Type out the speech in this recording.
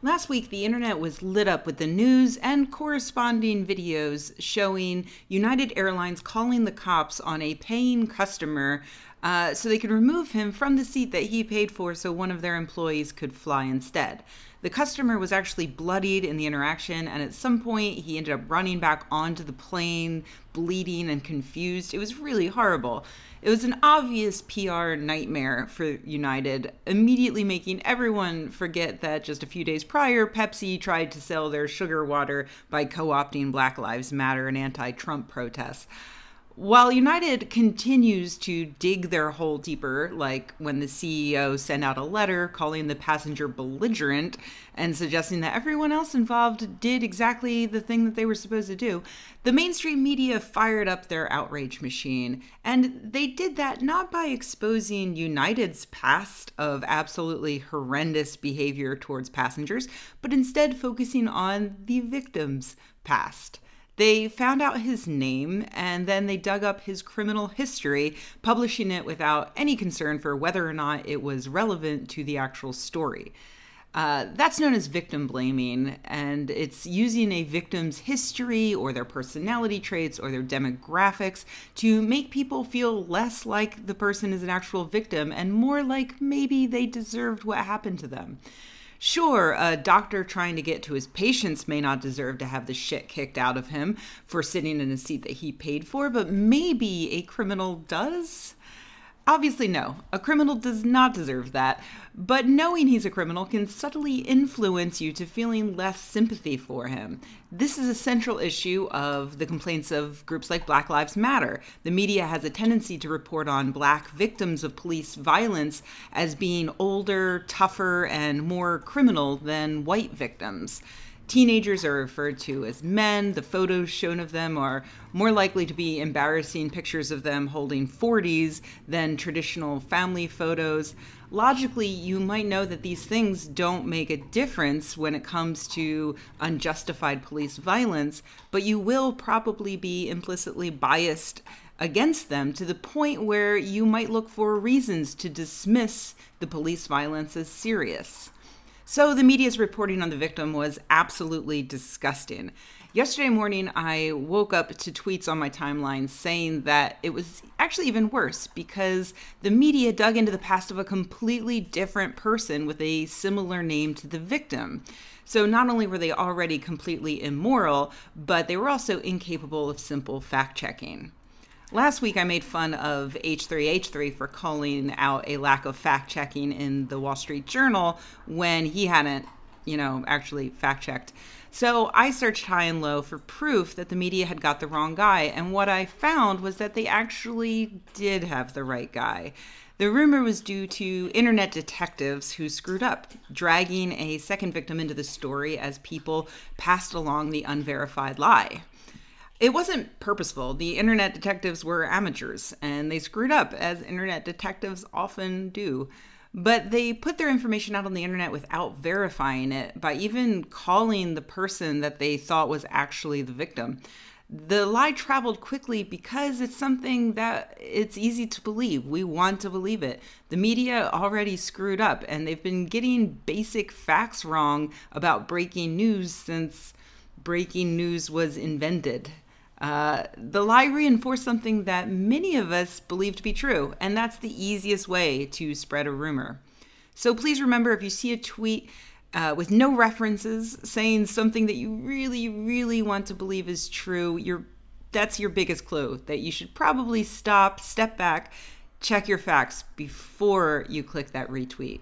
Last week, the internet was lit up with the news and corresponding videos showing United Airlines calling the cops on a paying customer so they could remove him from the seat that he paid for so one of their employees could fly instead. The customer was actually bloodied in the interaction, and at some point he ended up running back onto the plane, bleeding and confused. It was really horrible. It was an obvious PR nightmare for United, immediately making everyone forget that just a few days prior, Pepsi tried to sell their sugar water by co-opting Black Lives Matter and anti-Trump protests. While United continues to dig their hole deeper, like when the CEO sent out a letter calling the passenger belligerent and suggesting that everyone else involved did exactly the thing that they were supposed to do, the mainstream media fired up their outrage machine. And they did that not by exposing United's past of absolutely horrendous behavior towards passengers, but instead focusing on the victim's past. They found out his name, and then they dug up his criminal history, publishing it without any concern for whether or not it was relevant to the actual story. That's known as victim blaming, and it's using a victim's history or their personality traits or their demographics to make people feel less like the person is an actual victim and more like maybe they deserved what happened to them. Sure, a doctor trying to get to his patients may not deserve to have the shit kicked out of him for sitting in a seat that he paid for, but maybe a criminal does? Obviously, no. A criminal does not deserve that, but knowing he's a criminal can subtly influence you to feeling less sympathy for him. This is a central issue of the complaints of groups like Black Lives Matter. The media has a tendency to report on Black victims of police violence as being older, tougher, and more criminal than white victims. Teenagers are referred to as men. The photos shown of them are more likely to be embarrassing pictures of them holding 40s than traditional family photos. Logically, you might know that these things don't make a difference when it comes to unjustified police violence, but you will probably be implicitly biased against them to the point where you might look for reasons to dismiss the police violence as serious. So the media's reporting on the victim was absolutely disgusting. Yesterday morning, I woke up to tweets on my timeline saying that it was actually even worse because the media dug into the past of a completely different person with a similar name to the victim. So not only were they already completely immoral, but they were also incapable of simple fact-checking. Last week, I made fun of H3H3 for calling out a lack of fact-checking in the Wall Street Journal when he hadn't, actually fact-checked. So I searched high and low for proof that the media had got the wrong guy, and what I found was that they actually did have the right guy. The rumor was due to internet detectives who screwed up, dragging a second victim into the story as people passed along the unverified lie. It wasn't purposeful. The internet detectives were amateurs, and they screwed up, as internet detectives often do. But they put their information out on the internet without verifying it by even calling the person that they thought was actually the victim. The lie traveled quickly because it's something that it's easy to believe. We want to believe it. The media already screwed up, and they've been getting basic facts wrong about breaking news since breaking news was invented. The lie reinforced something that many of us believe to be true, and that's the easiest way to spread a rumor. So please remember, if you see a tweet with no references saying something that you really, really want to believe is true, that's your biggest clue that you should probably stop, step back, check your facts before you click that retweet.